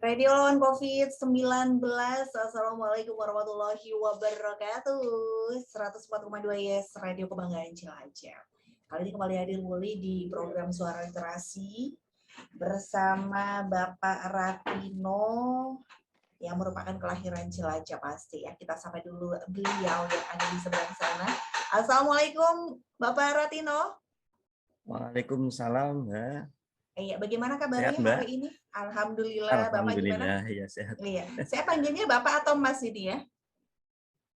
Radio lawan COVID-19. Assalamualaikum warahmatullahi wabarakatuh. 104,2 Yes, Radio Kebanggaan Cilacap. Kali ini kembali hadir Wuli di program Suara Literasi bersama Bapak Ratino yang merupakan kelahiran Cilacap pasti ya. Kita sampai dulu beliau yang ada di sebelah sana. Assalamualaikum Bapak Ratino. Waalaikumsalam, Mbak. Iya, bagaimana kabarnya Sehat, Mbak? hari ini? Alhamdulillah. Bapak gimana? Ya sehat. Iya. Saya panggilnya Bapak atau Mas ini ya?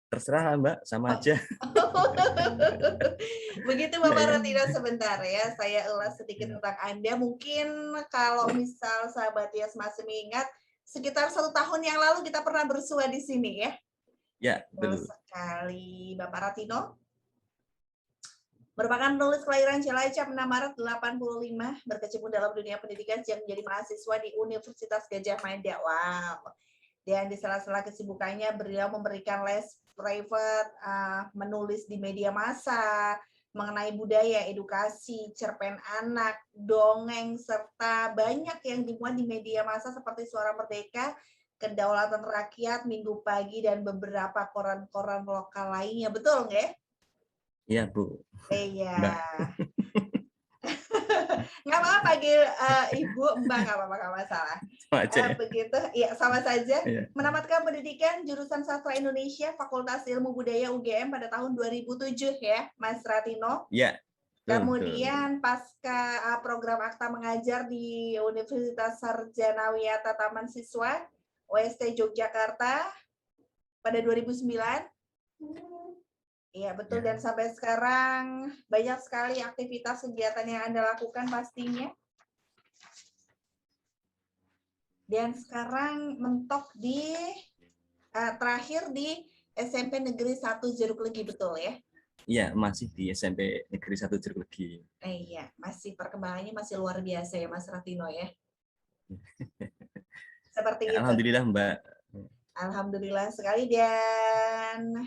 Terserah, Mbak, sama aja. Begitu Bapak Ratino, sebentar ya. Saya ulas sedikit tentang Anda. Mungkin kalau misal sahabat Yes masih mengingat, sekitar 1 tahun yang lalu kita pernah bersua di sini ya. Ya, betul betul. sekali. Bapak Ratino merupakan penulis kelahiran Cilacap 6 Maret 85, berkecimpung dalam dunia pendidikan sejak menjadi mahasiswa di Universitas Gadjah Mada. Wow. Dan di sela-sela kesibukannya beliau memberikan les private, menulis di media massa mengenai budaya, edukasi, cerpen anak, dongeng, serta banyak yang dimuat di media massa seperti Suara Merdeka, Kedaulatan Rakyat, Minggu Pagi, dan beberapa koran-koran lokal lainnya. Betul nggak? Iya, Bu. Iya. Nggak apa-apa panggil Ibu, Mbak, nggak apa-apa, nggak masalah. Begitu, ya sama saja. Ya. Menamatkan pendidikan jurusan Sastra Indonesia, Fakultas Ilmu Budaya UGM pada tahun 2007 ya, Mas Ratino. Ya. Kemudian pasca program akta mengajar di Universitas Sarjana Wiyata Taman Siswa, OST Yogyakarta pada 2009. Iya betul, dan sampai sekarang banyak sekali aktivitas kegiatan yang Anda lakukan pastinya. Dan sekarang mentok di terakhir di SMP Negeri 1 Jeruk Legi, betul ya? Iya, masih di SMP Negeri 1 Jeruk Legi. Iya, masih perkembangannya masih luar biasa ya Mas Ratino ya. Seperti itu. Alhamdulillah, Mbak. Alhamdulillah sekali. Dan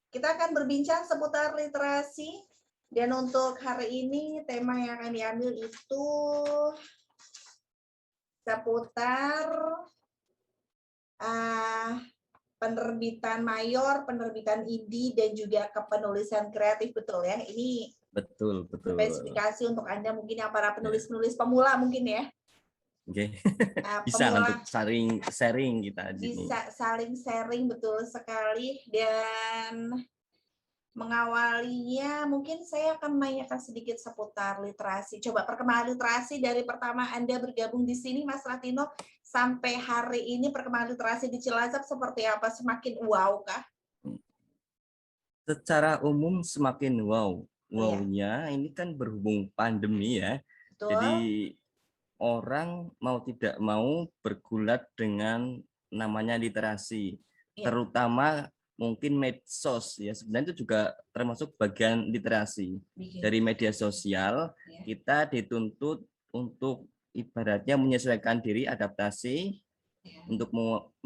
kita akan berbincang seputar literasi, dan untuk hari ini tema yang akan diambil itu seputar penerbitan mayor, penerbitan indie, dan juga kepenulisan kreatif, betul ya? Ini betul. Spesifikasi untuk Anda mungkin yang para penulis-penulis pemula mungkin ya? Oke. Bisa untuk saling sharing kita di sini. Bisa saling sharing, betul sekali. Dan mengawalinya mungkin saya akan menanyakan sedikit seputar literasi. Coba perkembangan literasi dari pertama Anda bergabung di sini Mas Ratino sampai hari ini, perkembangan literasi di Cilacap seperti apa? Semakin wow kah? Secara umum semakin wow. Wow-nya ini kan berhubung pandemi ya. Betul. Jadi orang mau tidak mau bergulat dengan namanya literasi, terutama mungkin medsos ya, sebenarnya itu juga termasuk bagian literasi. Dari media sosial kita dituntut untuk ibaratnya menyesuaikan diri, adaptasi untuk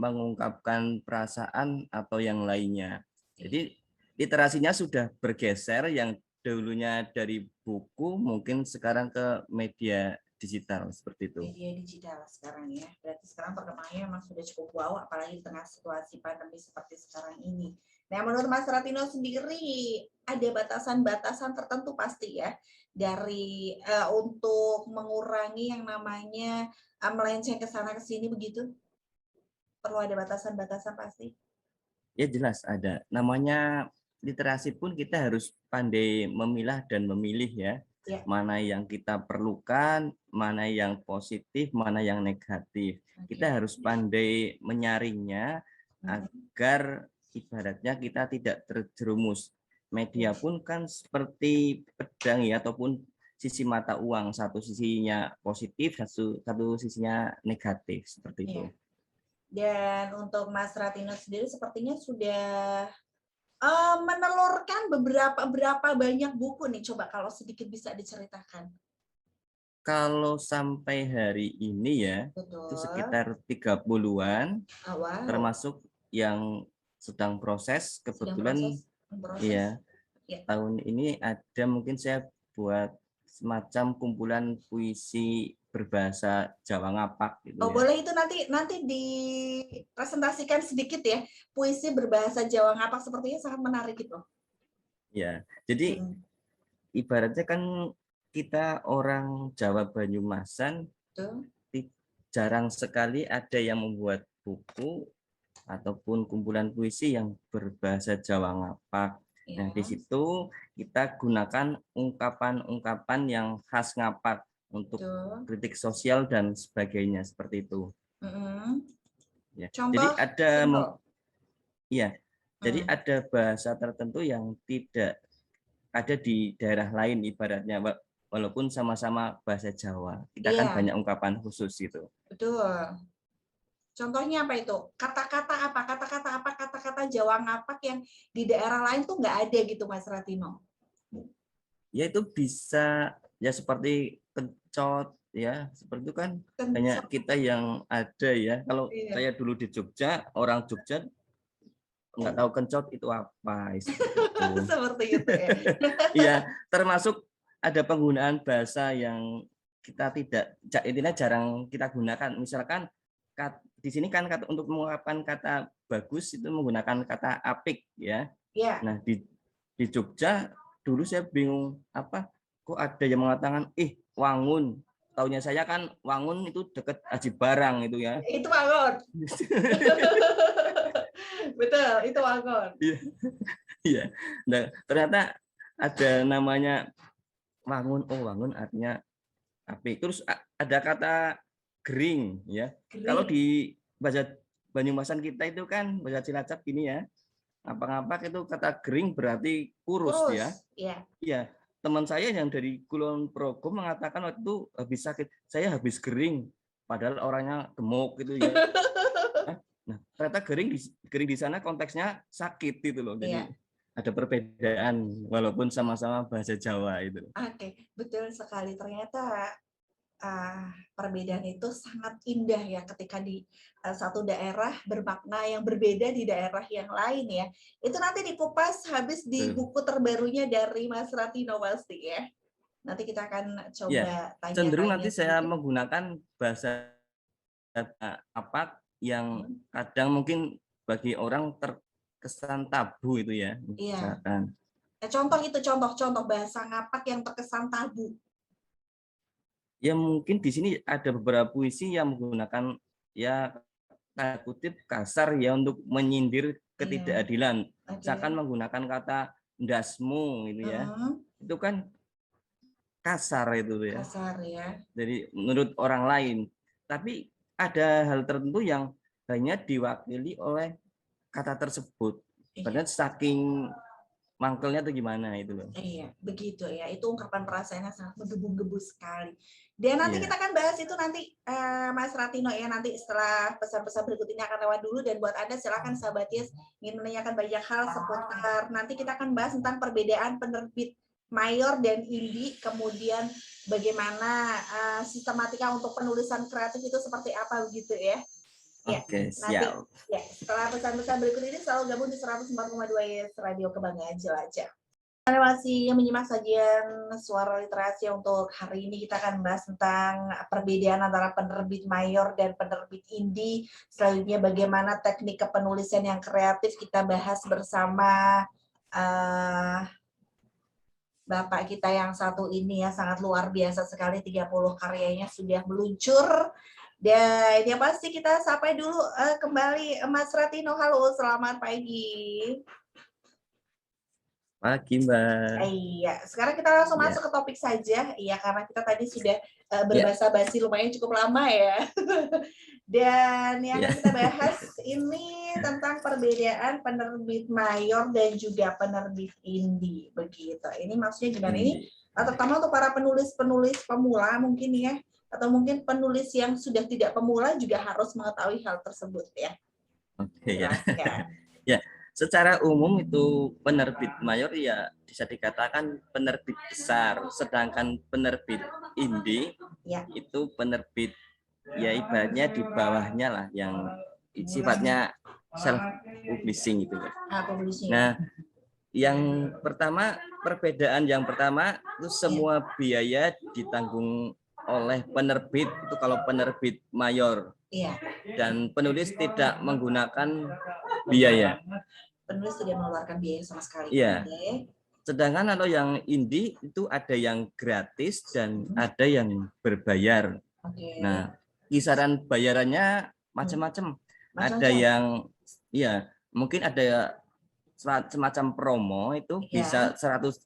mengungkapkan perasaan atau yang lainnya. Jadi literasinya sudah bergeser, yang dulunya dari buku mungkin sekarang ke media digital, seperti itu. Media digital sekarang ya. Berarti sekarang perkembangannya memang sudah cukup wow, apalagi di tengah situasi pandemi seperti sekarang ini. Nah, menurut Mas Ratino sendiri ada batasan-batasan tertentu pasti ya dari untuk mengurangi yang namanya melenceng ke sana ke sini, begitu? Perlu ada batasan-batasan pasti? Ya jelas ada. Namanya literasi pun kita harus pandai memilah dan memilih ya. Mana yang kita perlukan, mana yang positif, mana yang negatif. Kita harus pandai menyaringnya agar ibaratnya kita tidak terjerumus. Media pun kan seperti pedang ya, ataupun sisi mata uang, satu sisinya positif, satu sisinya negatif, seperti itu. Dan untuk Mas Ratino sendiri sepertinya sudah menelurkan berapa banyak buku nih, coba kalau sedikit bisa diceritakan. Kalau sampai hari ini ya, itu sekitar 30-an, termasuk yang sedang proses. Kebetulan ya, tahun ini ada mungkin saya buat semacam kumpulan puisi berbahasa Jawa ngapak gitu Oh, ya. boleh itu nanti dipresentasikan sedikit ya. Puisi berbahasa Jawa ngapak sepertinya sangat menarik itu. Ya, jadi ibaratnya kan kita orang Jawa Banyumasan jarang sekali ada yang membuat buku ataupun kumpulan puisi yang berbahasa Jawa ngapak. Nah, di situ kita gunakan ungkapan-ungkapan yang khas ngapak untuk kritik sosial dan sebagainya seperti itu. Ya. Jadi ada bahasa tertentu yang tidak ada di daerah lain ibaratnya, walaupun sama-sama bahasa Jawa. Kita kan banyak ungkapan khusus gitu. Betul. Contohnya apa itu? Kata-kata apa? Kata-kata Jawa ngapak yang di daerah lain tuh nggak ada gitu, Mas Ratino? Ya itu bisa ya seperti kencot ya, seperti itu kan banyak kita yang ada ya. Kalau saya dulu di Jogja, orang Jogja nggak tahu kencot itu apa. Seperti itu ya. Iya, termasuk ada penggunaan bahasa yang kita intinya jarang kita gunakan. Misalkan di sini kan untuk mengungkapkan kata bagus itu menggunakan kata apik ya. Nah di Jogja dulu saya bingung kok ada yang mengatakan wangun. Taunya saya kan wangun itu dekat Aji Barang itu ya. Itu wangun. Betul, itu wangun. Iya. Nah, ternyata ada namanya wangun. Oh, wangun artinya apik. Terus ada kata gering ya. Kalau di bahasa Banyumasan kita itu kan bahasa Cilacap gini ya. Ngapak-ngapak itu kata gering berarti kurus ya. Iya. Teman saya yang dari Kulon Progo mengatakan waktu itu habis sakit, saya habis gering. Padahal orangnya gemuk gitu ya. Nah, ternyata gering di sana konteksnya sakit gitu loh. Jadi ada perbedaan walaupun sama-sama bahasa Jawa itu. Oke, betul sekali. Ternyata perbedaan itu sangat indah ya ketika di satu daerah bermakna yang berbeda di daerah yang lain ya. Itu nanti dikupas habis di buku terbarunya dari Mas Ratino pasti ya. Nanti kita akan coba tanya. Cenderung nanti saya menggunakan bahasa apa yang kadang mungkin bagi orang terkesan tabu itu ya. Misalkan. Contoh bahasa ngapak yang terkesan tabu. Ya mungkin di sini ada beberapa puisi yang menggunakan ya tanda kutip kasar ya untuk menyindir ketidakadilan. Misalkan menggunakan kata ndasmu gitu ya. Itu kan kasar itu ya. Kasar ya. Jadi menurut orang lain. Tapi ada hal tertentu yang hanya diwakili oleh kata tersebut. Padahal saking mangkelnya tuh gimana itu loh. Iya, begitu ya. Itu ungkapan perasaannya sangat menggebu-gebu sekali. Dan nanti kita akan bahas itu nanti Mas Ratino ya, nanti setelah pesan-pesan berikut ini akan lewat dulu. Dan buat Anda silakan sahabat Yes ingin menanyakan banyak hal seputar, nanti kita akan bahas tentang perbedaan penerbit mayor dan indie, kemudian bagaimana sistematika untuk penulisan kreatif itu seperti apa begitu ya. Oke, siap. Ya, setelah pesan-pesan berikut ini selalu gabung di 104,2 Yes Radio Kebanggaan Jelajah. Anda masih menyimak sajian Suara Literasi. Untuk hari ini kita akan bahas tentang perbedaan antara penerbit mayor dan penerbit indie. Selanjutnya bagaimana teknik kepenulisan yang kreatif kita bahas bersama Bapak kita yang satu ini ya, sangat luar biasa sekali, 30 karyanya sudah meluncur. Dan yang pasti kita sapa dulu kembali Mas Ratino. Halo, selamat pagi. Pagi, Mbak. Iya, sekarang kita langsung masuk ke topik saja. Iya, karena kita tadi sudah berbahasa-basi lumayan cukup lama ya. Dan yang kita bahas ini tentang perbedaan penerbit mayor dan juga penerbit indie. Begitu. Ini maksudnya gimana? Ini terutama untuk para penulis-penulis pemula mungkin ya. Atau mungkin penulis yang sudah tidak pemula juga harus mengetahui hal tersebut ya. Oke ya. Ya, secara umum itu penerbit mayor ya bisa dikatakan penerbit besar, sedangkan penerbit indie itu penerbit ya ibaratnya di bawahnya lah yang sifatnya self publishing gitu ya. Nah, perbedaan yang pertama itu semua biaya ditanggung oleh penerbit itu kalau penerbit mayor. Iya. Dan penulis tidak menggunakan biaya. Penulis tidak mengeluarkan biaya sama sekali. Iya. Okay. Sedangkan kalau yang indie itu ada yang gratis dan ada yang berbayar. Okay. Nah, kisaran bayarannya macam-macam. Ada yang ya mungkin ada semacam promo itu bisa 100.000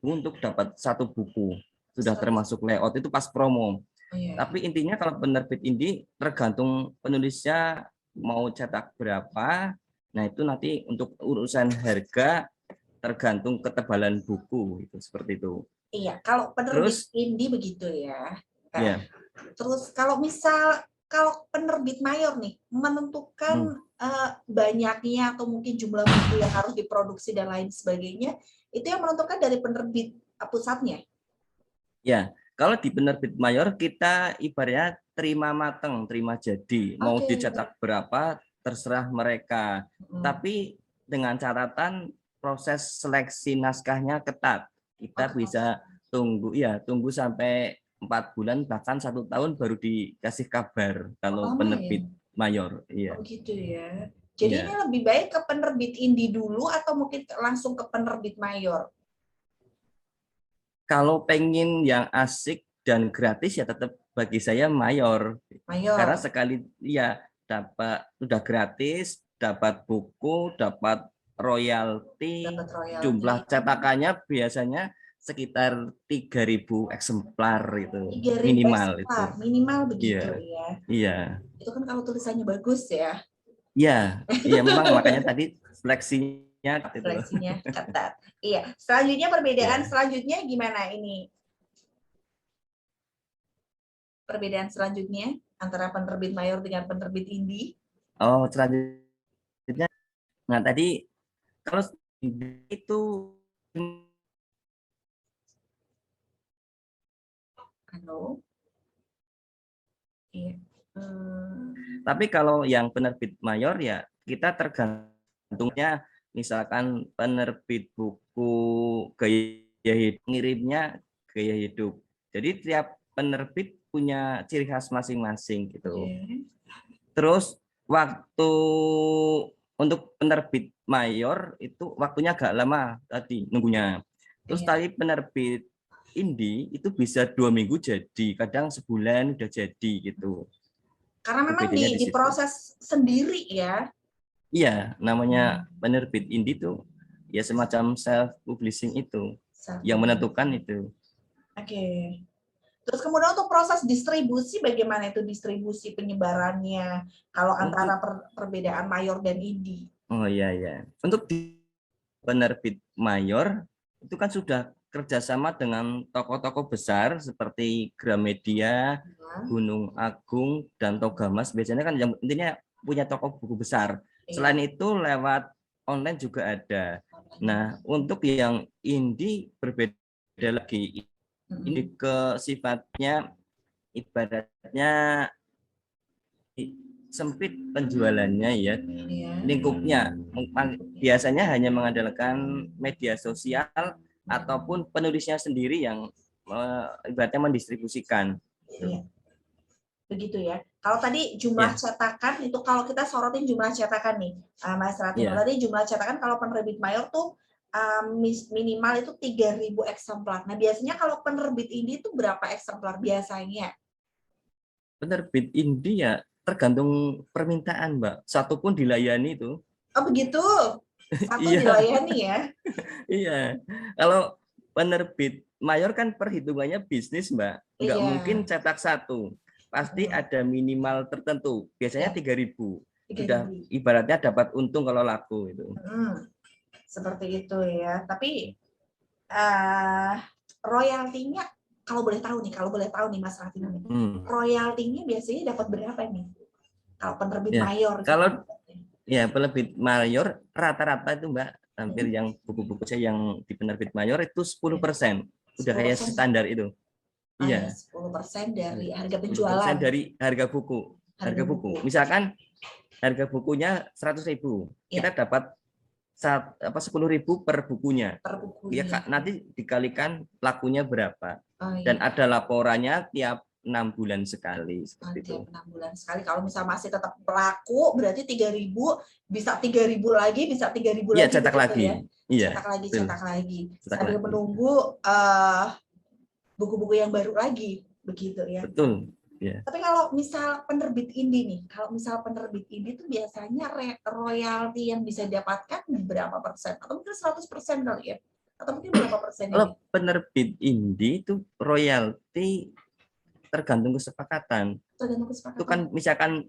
untuk dapat satu buku. Sudah termasuk layout itu pas promo. Tapi intinya kalau penerbit indie tergantung penulisnya mau cetak berapa. Nah, itu nanti untuk urusan harga tergantung ketebalan buku itu seperti itu. Iya, kalau penerbit indie begitu ya. Iya. Terus kalau penerbit mayor nih menentukan banyaknya atau mungkin jumlah buku yang harus diproduksi dan lain sebagainya, itu yang menentukan dari penerbit pusatnya. Ya, kalau di penerbit mayor kita ibaratnya terima matang, terima jadi. Mau dicetak berapa terserah mereka. Tapi dengan catatan proses seleksi naskahnya ketat. Kita bisa tunggu sampai 4 bulan bahkan 1 tahun baru dikasih kabar kalau penerbit mayor. Iya. Oh gitu ya. Jadi ini lebih baik ke penerbit indie dulu atau mungkin langsung ke penerbit mayor? Kalau pengen yang asik dan gratis ya tetap bagi saya mayor. Karena sekali udah gratis, dapat buku, dapat royalti, jumlah cetakannya biasanya sekitar 3.000 eksemplar itu minimal eksemplar, itu. Minimal begitu ya. Iya. Itu kan kalau tulisannya bagus ya. Iya, memang makanya tadi seleksinya ketat. Iya. Selanjutnya perbedaan selanjutnya gimana ini? Perbedaan selanjutnya antara penerbit mayor dengan penerbit indie? Oh, selanjutnya. Nah, tadi kalau itu Iya. Tapi kalau yang penerbit mayor ya kita tergantungnya, misalkan penerbit buku gaya hidup, ngirimnya gaya hidup. Jadi tiap penerbit punya ciri khas masing-masing gitu. Terus waktu untuk penerbit mayor itu waktunya agak lama tadi nunggunya. Terus tadi penerbit indie itu bisa 2 minggu jadi, kadang sebulan udah jadi gitu. Karena memang diproses sendiri ya. Iya, namanya penerbit indie tuh ya semacam self publishing itu yang menentukan itu. Oke. Terus kemudian untuk proses distribusi bagaimana itu distribusi penyebarannya kalau antara perbedaan mayor dan indie? Oh iya. Untuk penerbit mayor itu kan sudah kerjasama dengan tokoh-tokoh besar seperti Gramedia, Gunung Agung, dan Togamas. Biasanya kan yang intinya punya toko buku besar. Selain itu lewat online juga ada. Nah, untuk yang indie berbeda lagi. Ini ke sifatnya ibaratnya sempit penjualannya ya, lingkupnya biasanya hanya mengandalkan media sosial ataupun penulisnya sendiri yang ibaratnya mendistribusikan. Begitu ya. Kalau tadi jumlah cetakan itu kalau kita sorotin jumlah cetakan nih, Mas Ratino, tadi jumlah cetakan kalau penerbit mayor tuh minimal itu 3.000 eksemplar. Nah biasanya kalau penerbit indie itu berapa eksemplar biasanya? Penerbit indie ya tergantung permintaan, Mbak. Satu pun dilayani itu. Oh begitu? Satu dilayani ya? Iya. Kalau penerbit mayor kan perhitungannya bisnis, Mbak. Nggak mungkin cetak satu. Pasti ada minimal tertentu. Biasanya 3.000. Sudah ibaratnya dapat untung kalau laku itu. Seperti itu ya. Tapi royaltinya kalau boleh tahu nih Mas Ratino, royaltinya biasanya dapat berapa nih? Kalau penerbit mayor. Kalau penerbit mayor rata-rata itu Mbak, hampir yang buku-buku saya yang di penerbit mayor itu 10%. Udah kayak standar itu. Iya. 10% dari harga penjualan. 10% dari harga buku. Harga buku. Misalkan harga bukunya 100.000. Kita dapat 10.000 per bukunya. Ya, nanti dikalikan lakunya berapa. Dan ada laporannya tiap 6 bulan sekali Oh, seperti itu. tiap 6 bulan sekali. Kalau misal masih tetap laku, berarti 3.000, bisa 3.000 lagi, bisa 3.000 Iya, lagi cetak begitu lagi. ya. Iya, Cetak lagi, betul. cetak lagi. Cetak Sambil lagi. menunggu buku-buku yang baru lagi, begitu ya. Betul. Ya. Tapi kalau misal penerbit indie nih, kalau misal penerbit indie itu biasanya royalti yang bisa didapatkan berapa persen? Atau mungkin 100% kali ya? Atau mungkin berapa persen ini? Kalau penerbit indie itu royalti tergantung kesepakatan. Tergantung Itu kesepakatan. kan misalkan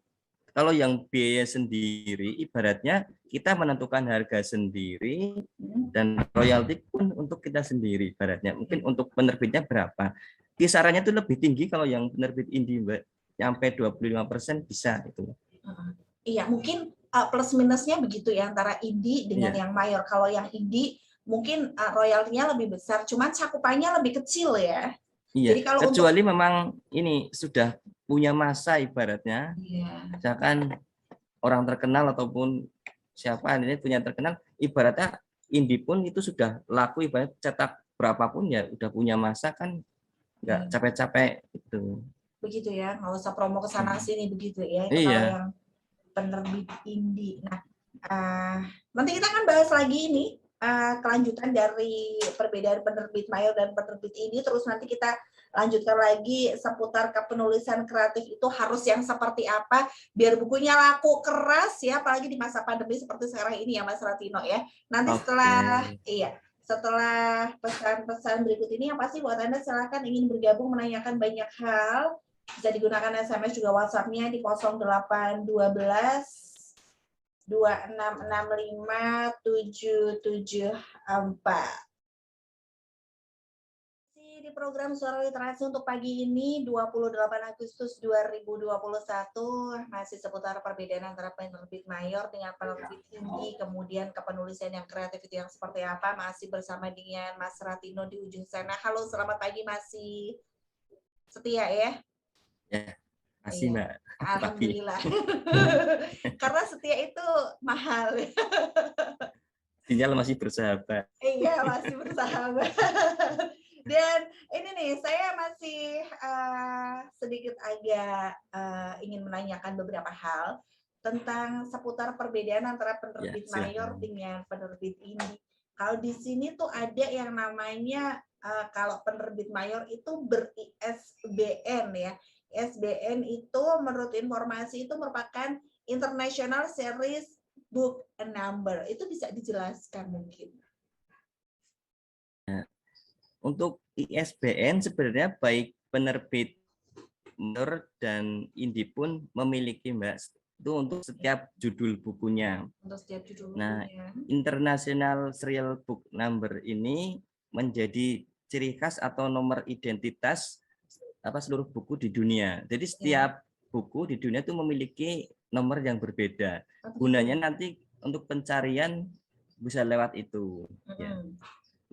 kalau yang biaya sendiri, ibaratnya kita menentukan harga sendiri dan royalti pun untuk kita sendiri, ibaratnya. Mungkin untuk penerbitnya berapa. Kisarannya itu lebih tinggi kalau yang penerbit indie, Mbak. Sampai 25% bisa itu. Iya, mungkin plus minusnya begitu ya antara indie dengan yang mayor. Kalau yang indie mungkin royaltinya lebih besar, cuman cakupannya lebih kecil ya. Iya, jadi kalau kecuali memang ini sudah punya masa ibaratnya. Misalkan orang terkenal ataupun siapa ini punya terkenal, ibaratnya indie pun itu sudah laku, ibarat cetak berapapun ya udah punya masa kan, nggak capek-capek itu. Begitu ya, nggak usah promo ke sana sini begitu ya. Itu Iya. kalau yang penerbit indie. Nah, nanti kita akan bahas lagi ini kelanjutan dari perbedaan penerbit mayor dan penerbit indie. Terus nanti kita lanjutkan lagi seputar kepenulisan kreatif itu harus yang seperti apa biar bukunya laku keras ya, apalagi di masa pandemi seperti sekarang ini ya Mas Ratino ya. Nanti setelah pesan-pesan berikut ini yang pasti buat Anda silakan ingin bergabung menanyakan banyak hal, bisa digunakan SMS juga WhatsApp-nya di 0812 2665 774. Di program Suara Literasi untuk pagi ini 28 Agustus 2021 masih seputar perbedaan antara penerbit mayor dengan penerbit indie, kemudian kepenulisan yang kreatif itu yang seperti apa, masih bersama dengan Mas Ratino di ujung sana. Halo, selamat pagi, masih setia ya? Ya, masih Mbak. Alhamdulillah. Karena setia itu mahal. Sinyal masih bersahabat. Iya, masih bersahabat. Dan ini nih, saya masih sedikit agak ingin menanyakan beberapa hal tentang seputar perbedaan antara penerbit mayor dengan penerbit indie. Kalau di sini tuh ada yang namanya kalau penerbit mayor itu ber-ISBN ya. ISBN itu menurut informasi itu merupakan International Series Book Number. Itu bisa dijelaskan mungkin? Untuk ISBN sebenarnya baik penerbit mayor dan indie pun memiliki, Mbak, itu untuk setiap judul bukunya. Untuk setiap judul nah, bukunya. International Serial Book Number ini menjadi ciri khas atau nomor identitas seluruh buku di dunia. Jadi setiap buku di dunia itu memiliki nomor yang berbeda. Gunanya nanti untuk pencarian bisa lewat itu.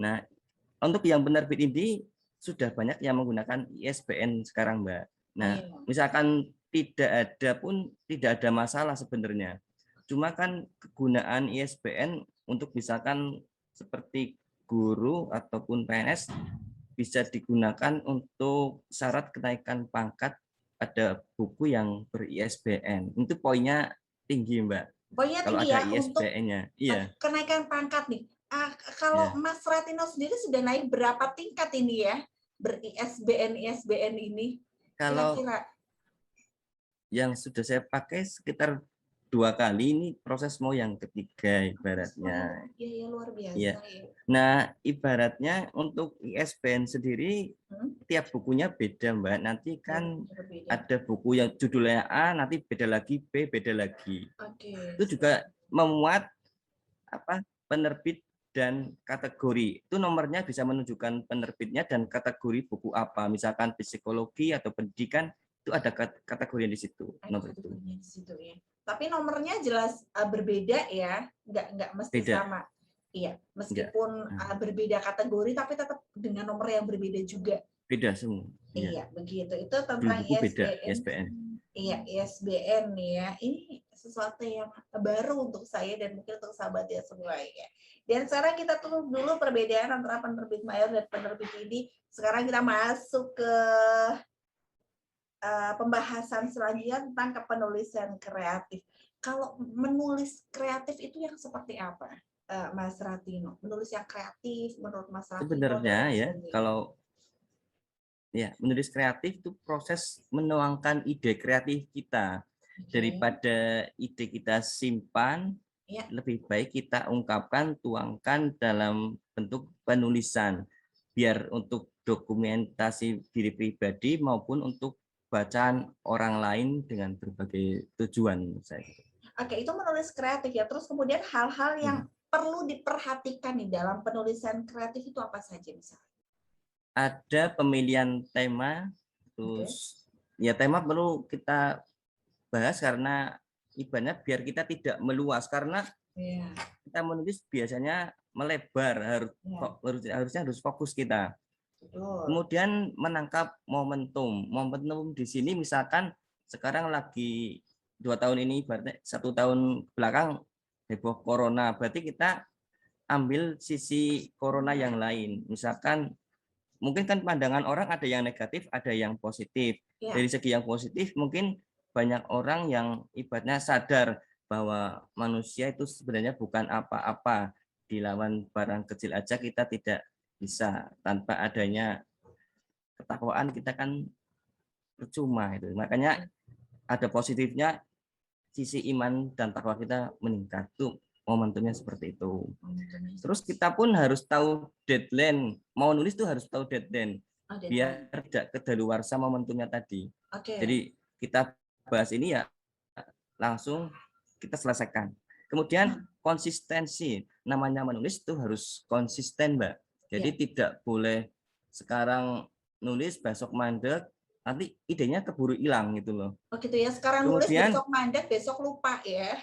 Nah, untuk yang penerbit indie sudah banyak yang menggunakan ISBN sekarang, Mbak. Nah, misalkan tidak ada masalah sebenarnya. Cuma kan kegunaan ISBN untuk misalkan seperti guru ataupun PNS bisa digunakan untuk syarat kenaikan pangkat pada buku yang ber-ISBN. Itu poinnya tinggi, Mbak. Poinnya kalau tinggi ada ya ISBN-nya. Untuk kenaikan pangkat nih. Kalau Mas Ratino sendiri sudah naik berapa tingkat ini ya ber-ISBN ini? Kalau kira-kira yang sudah saya pakai sekitar 2 kali, ini proses mau yang ketiga ibaratnya. Iya, luar biasa ya. Nah, ibaratnya untuk ISBN sendiri tiap bukunya beda, Mbak. Nanti kan ada buku yang judulnya A, nanti beda lagi, B beda lagi. Itu juga memuat penerbit dan kategori. Itu nomornya bisa menunjukkan penerbitnya dan kategori buku apa. Misalkan psikologi atau pendidikan, itu ada kategori di situ. Nomor itu. Ya. Tapi nomornya jelas berbeda ya, nggak mesti sama. Iya, meskipun berbeda kategori, tapi tetap dengan nomor yang berbeda juga. Beda semua. Iya, begitu. Itu tentang ISBN. Iya, ISBN nih ya. Ini sesuatu yang baru untuk saya dan mungkin untuk sahabat ya semua ya. Dan sekarang kita tutup dulu perbedaan antara penerbit mayor dan penerbit indie. Sekarang kita masuk ke pembahasan selanjutnya tentang kepenulisan kreatif. Kalau menulis kreatif itu yang seperti apa, Mas Ratino? Menulis yang kreatif menurut Mas Ratino Sebenarnya adalah ya, seperti kalau ya menulis kreatif itu proses menuangkan ide kreatif kita. Daripada ide kita simpan, ya. lebih baik kita ungkapkan, tuangkan dalam bentuk penulisan, biar untuk dokumentasi diri pribadi maupun untuk bacaan orang lain dengan berbagai tujuan. Oke, itu menulis kreatif ya. Terus kemudian hal-hal yang perlu diperhatikan nih dalam penulisan kreatif itu apa saja misalnya? Ada pemilihan tema, terus ya tema perlu kita bahas karena ibaratnya biar kita tidak meluas, karena kita menulis biasanya melebar, harusnya harus fokus kita. Kemudian menangkap momentum di sini, misalkan sekarang lagi 2 tahun ini, berarti 1 tahun belakang heboh corona, berarti kita ambil sisi corona yang lain. Misalkan mungkin kan pandangan orang ada yang negatif, ada yang positif. Dari segi yang positif mungkin banyak orang yang ibaratnya sadar bahwa manusia itu sebenarnya bukan apa-apa, dilawan barang kecil aja kita tidak bisa, tanpa adanya ketakwaan kita kan percuma itu. Makanya ada positifnya, sisi iman dan takwa kita meningkat, tuh momentumnya seperti itu. Terus kita pun harus tahu deadline, mau nulis tuh harus tahu deadline biar tidak kedaluarsa momentumnya tadi. Jadi kita bahas ini ya langsung kita selesaikan. Kemudian konsistensi, namanya menulis itu harus konsisten, Mbak. Jadi tidak boleh sekarang nulis besok mandek, nanti idenya keburu hilang gitu loh. Oh gitu ya, sekarang kemudian, nulis besok mandek, besok lupa ya.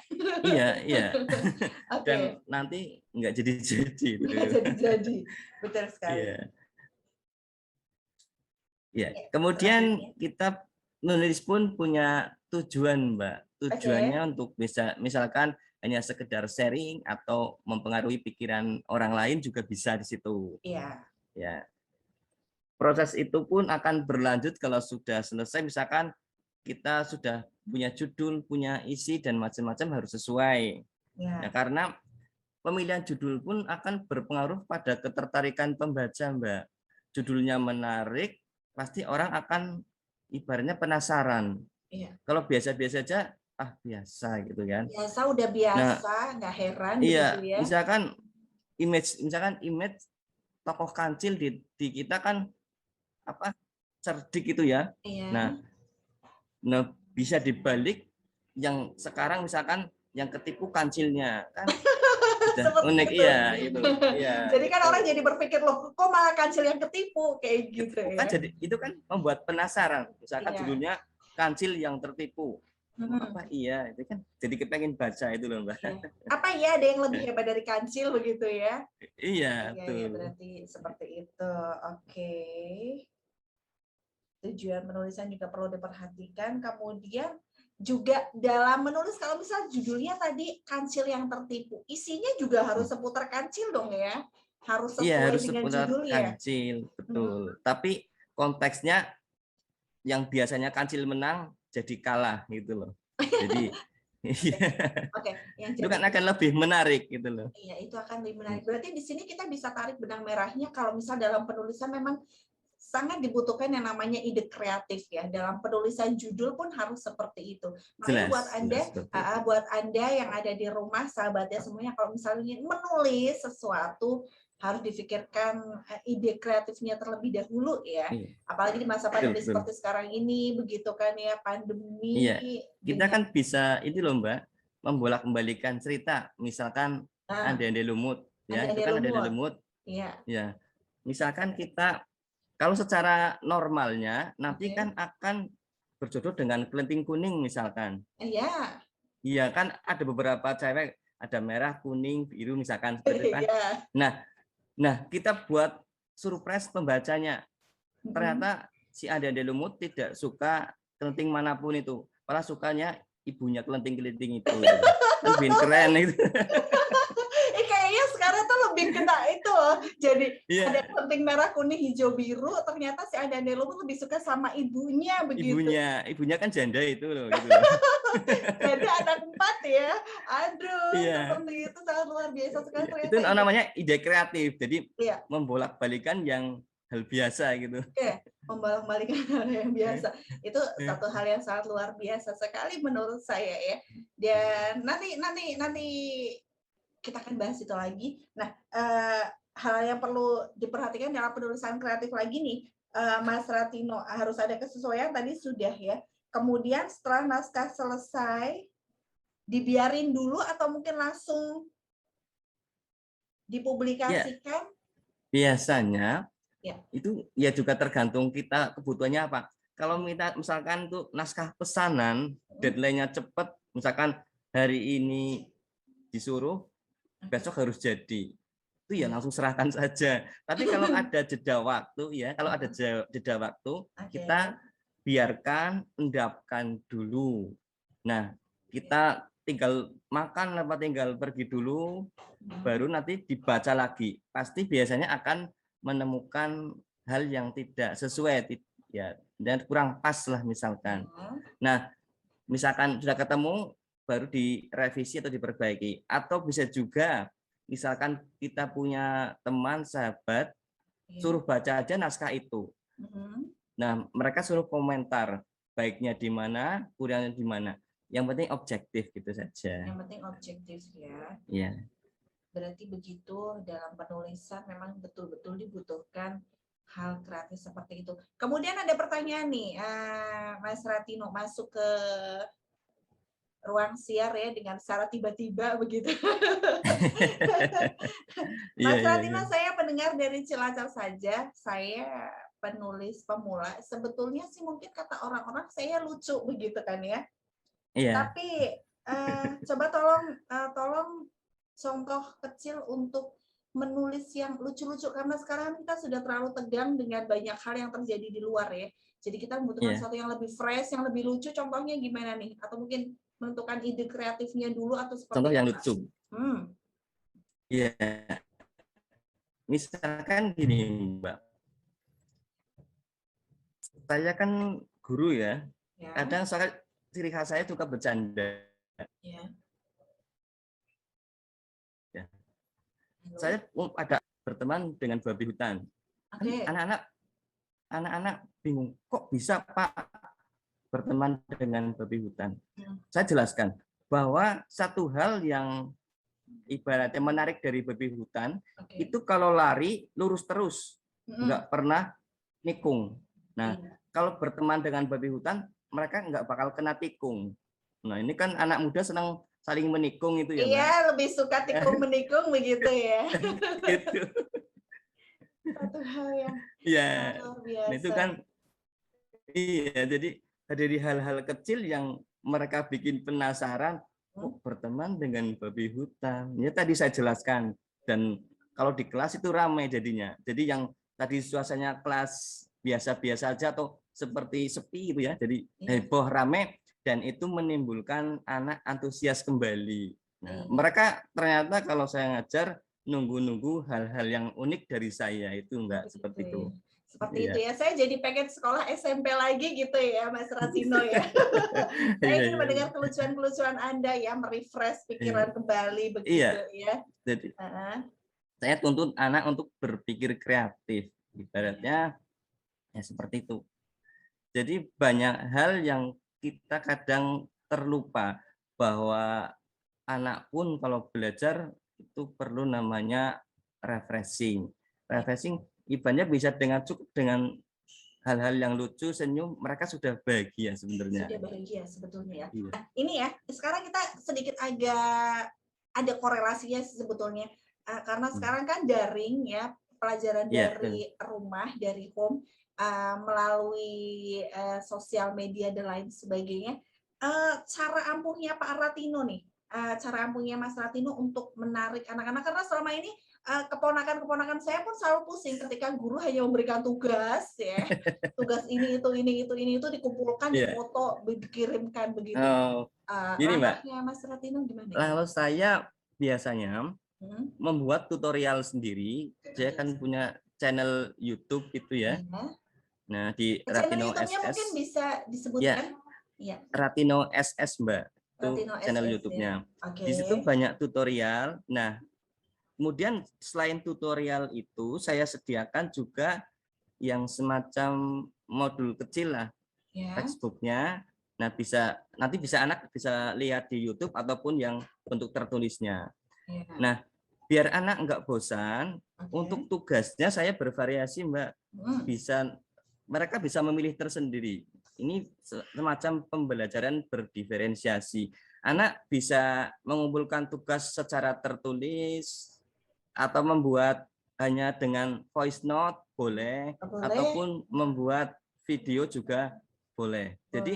Iya. Dan nanti nggak jadi-jadi. Nggak jadi-jadi, betul sekali. Iya. Kemudian kita menulis pun punya tujuan, Mbak. Tujuannya untuk bisa, misalkan hanya sekedar sharing atau mempengaruhi pikiran orang lain juga bisa di situ. Iya. Ya. Proses itu pun akan berlanjut kalau sudah selesai, misalkan kita sudah punya judul, punya isi dan macam-macam harus sesuai. Ya, karena pemilihan judul pun akan berpengaruh pada ketertarikan pembaca, Mbak. Judulnya menarik, pasti orang akan ibaratnya penasaran. Kalau biasa-biasa aja, biasa gitu kan. Biasa, udah biasa, nggak heran iya, gitu ya. Misalkan image tokoh kancil di kita kan cerdik itu ya. Nah, bisa dibalik yang sekarang misalkan yang ketipu kancilnya kan. Unik itu. Gitu. Jadi kan orang jadi berpikir, loh kok malah kancil yang ketipu kayak gitu ya. Kan jadi itu kan membuat penasaran. Misalkan judulnya kancil yang tertipu. Apa iya itu kan jadi kepengen baca itu loh, Mbak. Apa ya ada yang lebih hebat dari kancil begitu ya? Iya, ya, berarti seperti itu. Oke. Tujuan penulisan juga perlu diperhatikan. Kemudian juga dalam menulis, kalau misal judulnya tadi kancil yang tertipu, isinya juga harus seputar kancil dong ya, harus sesuai harus dengan seputar judulnya. Kancil, betul. Tapi konteksnya yang biasanya kancil menang jadi kalah gitu loh. Jadi itu kan akan lebih menarik gitu loh. Iya, itu akan lebih menarik. Berarti di sini kita bisa tarik benang merahnya kalau misal dalam penulisan memang sangat dibutuhkan yang namanya ide kreatif ya. Dalam penulisan judul pun harus seperti itu. Makanya buat Anda yang ada di rumah, sahabatnya semuanya, kalau misalnya menulis sesuatu harus difikirkan ide kreatifnya terlebih dahulu ya. Apalagi di masa pandemi seperti sekarang ini, begitu kan ya, pandemi. Kita kan bisa itu loh, Mbak, membolak-balikan cerita. Misalkan Ande-Ande Lumut, ya, itu kan Ande-Ande Lumut. Ya. Misalkan kita kalau secara normalnya nanti kan akan berjodoh dengan kelenting kuning misalkan. Iya. Iya kan ada beberapa cewek, ada merah, kuning, biru misalkan seperti itu kan. Nah, kita buat surprise pembacanya. Ternyata si Ande-Ande Lumut tidak suka kelenting manapun itu. Malah sukanya ibunya kelenting-kelenting itu. Kan bikin keren itu. Kayaknya sekarang tuh lebih yang kena itu loh. Jadi Iya, ada penting merah, kuning, hijau, biru. Ternyata si Andandelo pun lebih suka sama ibunya begitu. ibunya kan janda itu loh, gitu loh. Jadi anak 4 ya. Aduh, Iya. seperti itu sangat luar biasa sekali Iya, ternyata itu namanya ide kreatif. Jadi Iya. membolak-balikan yang hal biasa gitu. Oke, membolak-balikan hal yang biasa. Itu satu hal yang sangat luar biasa sekali menurut saya ya. Dan nanti kita akan bahas itu lagi. Nah, hal yang perlu diperhatikan dalam penulisan kreatif lagi nih, Mas Ratino, harus ada kesesuaian tadi sudah ya. Kemudian setelah naskah selesai, dibiarin dulu atau mungkin langsung dipublikasikan? Biasanya Ya. itu ya juga tergantung kita kebutuhannya apa. Kalau misalkan tuh naskah pesanan, deadline-nya cepat, misalkan hari ini disuruh, besok harus jadi. Itu ya langsung serahkan saja. Tapi kalau ada jeda waktu ya, kalau ada jeda waktu, kita biarkan endapkan dulu. Nah, kita tinggal makan apa tinggal pergi dulu, baru nanti dibaca lagi. Pasti biasanya akan menemukan hal yang tidak sesuai ya, dan kurang pas lah misalkan. Nah, misalkan sudah ketemu baru direvisi atau diperbaiki, atau bisa juga misalkan kita punya teman sahabat suruh baca aja naskah itu. Nah, mereka suruh komentar baiknya di mana, kurangnya di mana. Yang penting objektif gitu saja. Yang penting objektif ya. Iya. Berarti begitu dalam penulisan memang betul-betul dibutuhkan hal kreatif seperti itu. Kemudian ada pertanyaan nih, Mas Ratino masuk ke ruang siar ya dengan secara tiba-tiba begitu. Mas Ratino, saya pendengar dari Cilacap saja, saya penulis pemula. Sebetulnya sih mungkin kata orang-orang saya lucu begitu kan ya. Iya. Tapi coba tolong contoh kecil untuk menulis yang lucu-lucu, karena sekarang kita sudah terlalu tegang dengan banyak hal yang terjadi di luar ya. Jadi kita membutuhkan sesuatu yang lebih fresh, yang lebih lucu. Contohnya gimana nih? Atau mungkin menentukan ide kreatifnya dulu atau seperti contoh yang lucu. Iya. Misalkan gini, Mbak. Saya kan guru ya. Kadang ciri khas saya suka bercanda. Ya. Saya ada berteman dengan babi hutan. Anak-anak bingung, kok bisa Pak berteman dengan babi hutan? Saya jelaskan bahwa satu hal yang ibaratnya menarik dari babi hutan, itu kalau lari lurus terus, nggak pernah nikung. Nah, kalau berteman dengan babi hutan, mereka nggak bakal kena tikung. Nah, ini kan anak muda senang saling menikung itu ya, Mbak? Iya, lebih suka tikung menikung begitu ya. Gitu. Satu hal yang luar biasa. Nah, itu kan iya, jadi dari hal-hal kecil yang mereka bikin penasaran, kok berteman dengan babi hutan. Ya tadi saya jelaskan, dan kalau di kelas itu ramai jadinya. Jadi yang tadi suasananya kelas biasa-biasa aja atau seperti sepi gitu ya, jadi heboh ramai, dan itu menimbulkan anak antusias kembali. Nah, mereka ternyata kalau saya ngajar nunggu-nunggu hal-hal yang unik dari saya, itu enggak seperti itu. Seperti itu ya, saya jadi pengen sekolah SMP lagi gitu ya, Mas Ratino ya. Saya ingin mendengar kelucuan-kelucuan Anda ya, merefresh pikiran kembali begitu ya. Jadi saya tuntut anak untuk berpikir kreatif, ibaratnya ya seperti itu. Jadi banyak hal yang kita kadang terlupa, bahwa anak pun kalau belajar itu perlu namanya refreshing. Refreshing ibaratnya bisa cukup dengan hal-hal yang lucu, senyum, mereka sudah bahagia sebenarnya. Sudah bahagia sebetulnya ya. Nah, ini ya, sekarang kita sedikit agak ada korelasinya sebetulnya. Karena sekarang kan daring ya, pelajaran dari rumah, dari home, melalui sosial media dan lain sebagainya. Cara ampuhnya Pak Ratino nih, cara ampuhnya Mas Ratino untuk menarik anak-anak, karena selama ini keponakan-keponakan saya pun selalu pusing ketika guru hanya memberikan tugas ya, tugas ini itu dikumpulkan, difoto, dikirimkan begitu. Gini Mbak, Mas Ratino gimana? kalau saya biasanya membuat tutorial sendiri. Saya kan punya channel YouTube itu ya. Nah, di Channel Ratino YouTube-nya mungkin SS. bisa disebutkan. Ya. Ratino SS, Mbak. Itu Ratino channel SS, YouTube-nya. ya. Di situ banyak tutorial. Nah, kemudian selain tutorial itu saya sediakan juga yang semacam modul kecil lah, textbook-nya. Nah, nanti anak bisa lihat di YouTube ataupun yang bentuk tertulisnya. Nah, biar anak nggak bosan, untuk tugasnya saya bervariasi, Mbak. Mereka bisa memilih tersendiri. Ini semacam pembelajaran berdiferensiasi. Anak bisa mengumpulkan tugas secara tertulis atau membuat hanya dengan voice note boleh, ataupun membuat video juga boleh. Jadi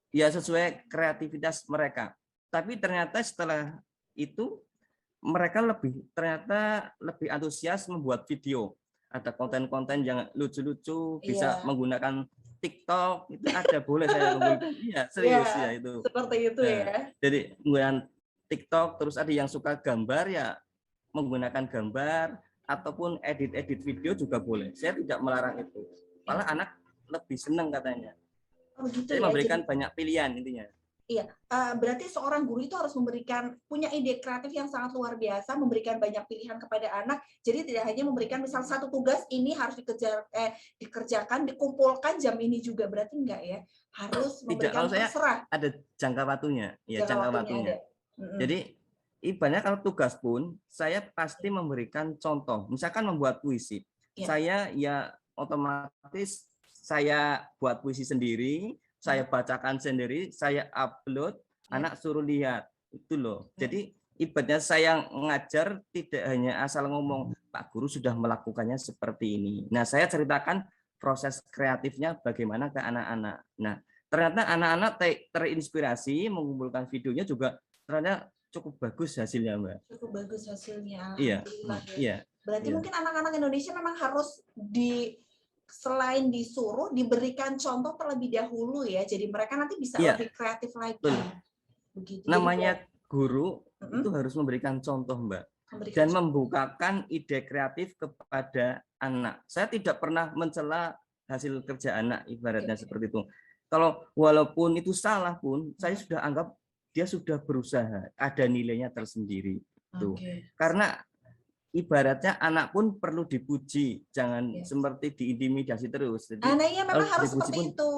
ya sesuai kreativitas mereka. Tapi ternyata setelah itu mereka ternyata lebih antusias membuat video. Ada konten-konten yang lucu-lucu, bisa menggunakan TikTok, itu ada, boleh saya menggunakan. Iya, serius ya itu. Seperti itu ya. Jadi menggunakan TikTok, terus ada yang suka gambar ya menggunakan gambar, ataupun edit-edit video juga boleh. Saya tidak melarang itu. Malah anak lebih senang katanya. Jadi memberikan banyak pilihan intinya. Iya, berarti seorang guru itu harus punya ide kreatif yang sangat luar biasa, memberikan banyak pilihan kepada anak. Jadi tidak hanya memberikan misal satu tugas ini harus dikerjakan, dikumpulkan jam ini juga, berarti enggak ya? Harus memberikan terserah. Ada jangka waktunya, ya jangka waktunya. Jadi ibaratnya kalau tugas pun saya pasti memberikan contoh. Misalkan membuat puisi, saya ya otomatis saya buat puisi sendiri. Saya bacakan sendiri, saya upload, anak suruh lihat, itu loh. Jadi ibaratnya saya ngajar tidak hanya asal ngomong, Pak Guru sudah melakukannya seperti ini. Nah, saya ceritakan proses kreatifnya bagaimana ke anak-anak. Nah, ternyata anak-anak terinspirasi, mengumpulkan videonya juga ternyata cukup bagus hasilnya, Mbak. Cukup bagus hasilnya. Iya. Berarti mungkin anak-anak Indonesia memang harus selain disuruh diberikan contoh terlebih dahulu ya, jadi mereka nanti bisa lebih kreatif lagi. Begitu. Namanya guru itu harus memberikan contoh, Mbak, dan membukakan ide kreatif kepada anak. Saya tidak pernah mencela hasil kerja anak, ibaratnya seperti itu. Kalau walaupun itu salah pun, saya sudah anggap dia sudah berusaha, ada nilainya tersendiri. Karena ibaratnya anak pun perlu dipuji, jangan seperti diintimidasi terus. Jadi, anaknya memang harus seperti itu.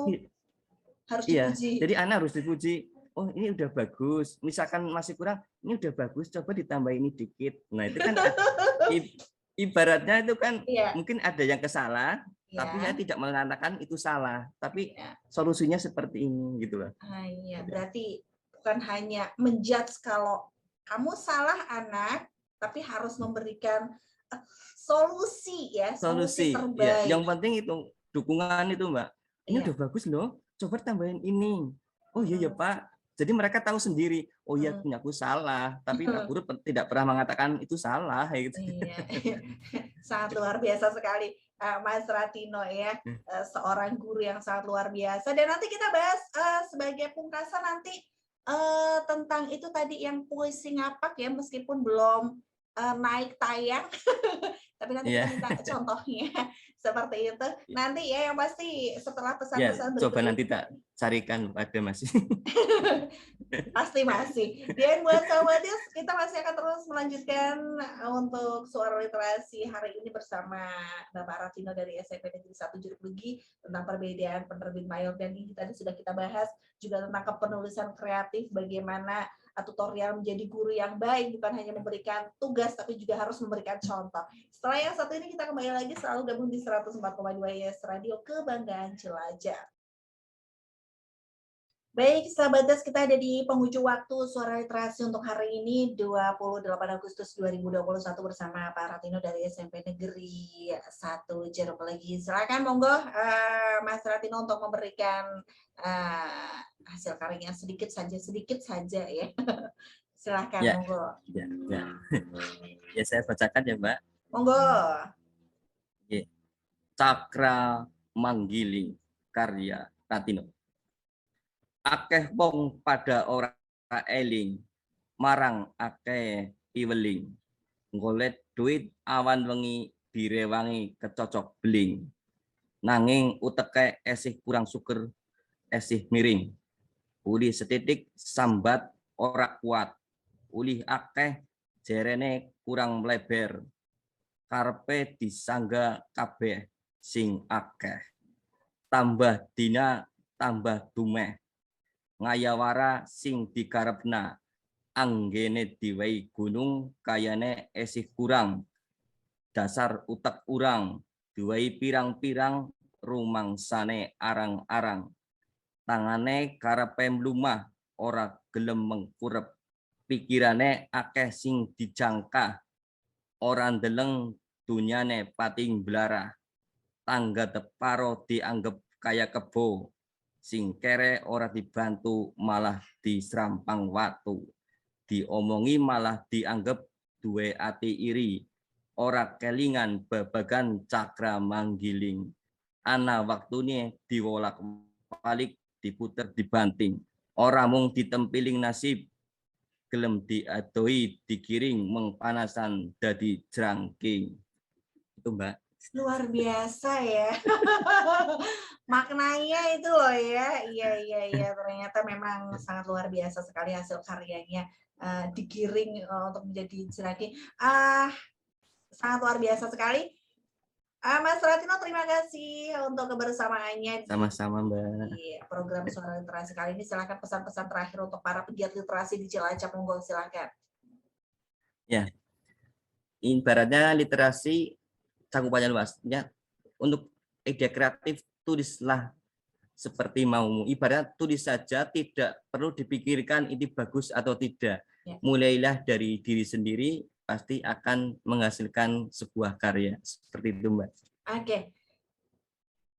Harus dipuji. Jadi anak harus dipuji. Oh, ini udah bagus. Misalkan masih kurang, ini udah bagus, coba ditambah ini dikit. Nah, itu kan ibaratnya itu kan mungkin ada yang kesalah, tapi saya tidak mengatakan itu salah, tapi solusinya seperti ini gitu loh. Berarti bukan hanya menjudge kalau kamu salah anak, tapi harus memberikan solusi ya, solusi terbaik. Yang penting itu dukungan itu, Mbak. Ini udah bagus loh, coba tambahin ini. Oh iya ya Pak. Jadi mereka tahu sendiri, oh iya punya aku salah, tapi Pak Guru tidak pernah mengatakan itu salah gitu. Sangat luar biasa sekali Mas Ratino ya, seorang guru yang sangat luar biasa. Dan nanti kita bahas sebagai pungkasan nanti tentang itu tadi yang puisi ngapak ya, meskipun belum naik tayang, tapi nanti kita minta contohnya seperti itu. Nanti ya yang pasti setelah pesan-pesan coba nanti tak carikan ada masih. Pasti masih. Dan buat sahabatis, kita masih akan terus melanjutkan untuk suara literasi hari ini bersama Bapak Ratino dari SMP Negeri 1 Jurupegi tentang perbedaan penerbit mayor, dan ini tadi sudah kita bahas juga tentang kepenulisan kreatif, bagaimana tutorial menjadi guru yang baik, bukan hanya memberikan tugas, tapi juga harus memberikan contoh. Setelah yang satu ini kita kembali lagi selalu gabung di 104,2 YS Radio Kebanggaan Cilacap. Baik, sahabat, kita ada di penghujung waktu suara literasi untuk hari ini 28 Agustus 2021 bersama Pak Ratino dari SMP Negeri 1 Jurupegi. Silakan monggo Mas Ratino untuk memberikan hasil karyanya sedikit saja ya. Silakan monggo. Ya saya bacakan ya Mbak. Monggo. Cakra Manggiling karya Ratino. Akeh wong pada ora eling marang akeh piweling, Golek duit awan wengi direwangi kecocok beling. Nanging uteke esih kurang suker, esih miring. Uli setitik sambat ora kuat. Uli akeh jerene kurang meleber. Karepe disangga kabeh sing akeh. Tambah dina tambah dumeh. Ngayawara sing dikarepna. Anggene diwehi gunung kayane esih kurang. Dasar utek urang diwehi pirang-pirang rumangsane arang-arang. Tangane karepe mlumah ora gelem mengkurep. Pikirane akeh sing dijangkah. Ora ndeleng dunyane pating blarah. Tangga teparo dianggep kaya kebo. Sing kere ora dibantu malah diserampang watu. Diomongi malah dianggep duwe ati iri. Ora kelingan babagan cakra manggiling. Ana waktune diwolak-walik diputer dibanting. Ora mung ditempiling nasib. Gelem diadoi digiring mengpanasan dadi jrangking. Itu Mbak. Luar biasa ya. Maknanya itu loh ya. Iya. Ternyata memang sangat luar biasa sekali hasil karyanya. Digiring untuk menjadi jrangking. Sangat luar biasa sekali. Mas Ratino, terima kasih untuk kebersamaannya Sama-sama Mbak. di program Suara Literasi kali ini. Silakan pesan-pesan terakhir untuk para pegiat literasi di Cilacap. Monggo silakan. Ya, ibaratnya literasi cakupannya luas. Ya, untuk ide kreatif tulislah seperti maumu. Ibarat tulis saja, tidak perlu dipikirkan ini bagus atau tidak. Ya. Mulailah dari diri sendiri, pasti akan menghasilkan sebuah karya. Seperti itu Mbak. Oke.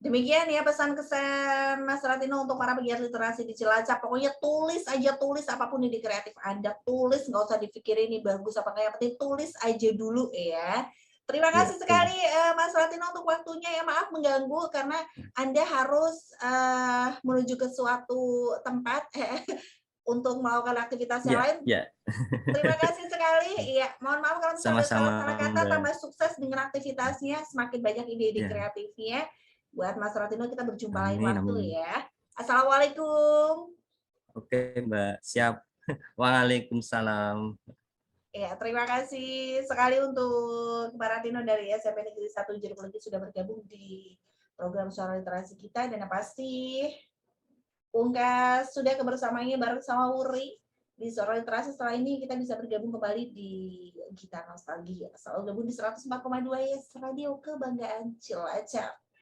Demikian ya pesan-kesan Mas Ratino untuk para pegiat literasi di Cilacap. Pokoknya tulis aja, tulis apapun ide kreatif Anda. Tulis, nggak usah dipikirin ini bagus apa kayak, penting tulis aja dulu ya. Terima kasih sekali Mas Ratino untuk waktunya ya. Maaf mengganggu karena Anda harus menuju ke suatu tempat untuk melakukan aktivitas yang lain. Ya. Terima kasih sekali. Iya, mohon maaf kalau misalnya salah kata. Mbak. Tambah sukses dengan aktivitasnya, semakin banyak ide-ide kreatifnya. Buat Mas Ratino kita berjumpa lain waktu ya. Assalamualaikum. Oke Mbak, siap. Waalaikumsalam. Ya, terima kasih sekali untuk Mbak Ratino dari SMP Negeri 1 Jeruk sudah bergabung di program Suara Literasi kita, dan pasti Ungkas sudah kebersamaannya bareng sama Wuri di Suara Literasi. Setelah ini kita bisa bergabung kembali di Gitar Nostalgia. Selalu gabung di 104,2 YES Radio Kebanggaan Cilacap.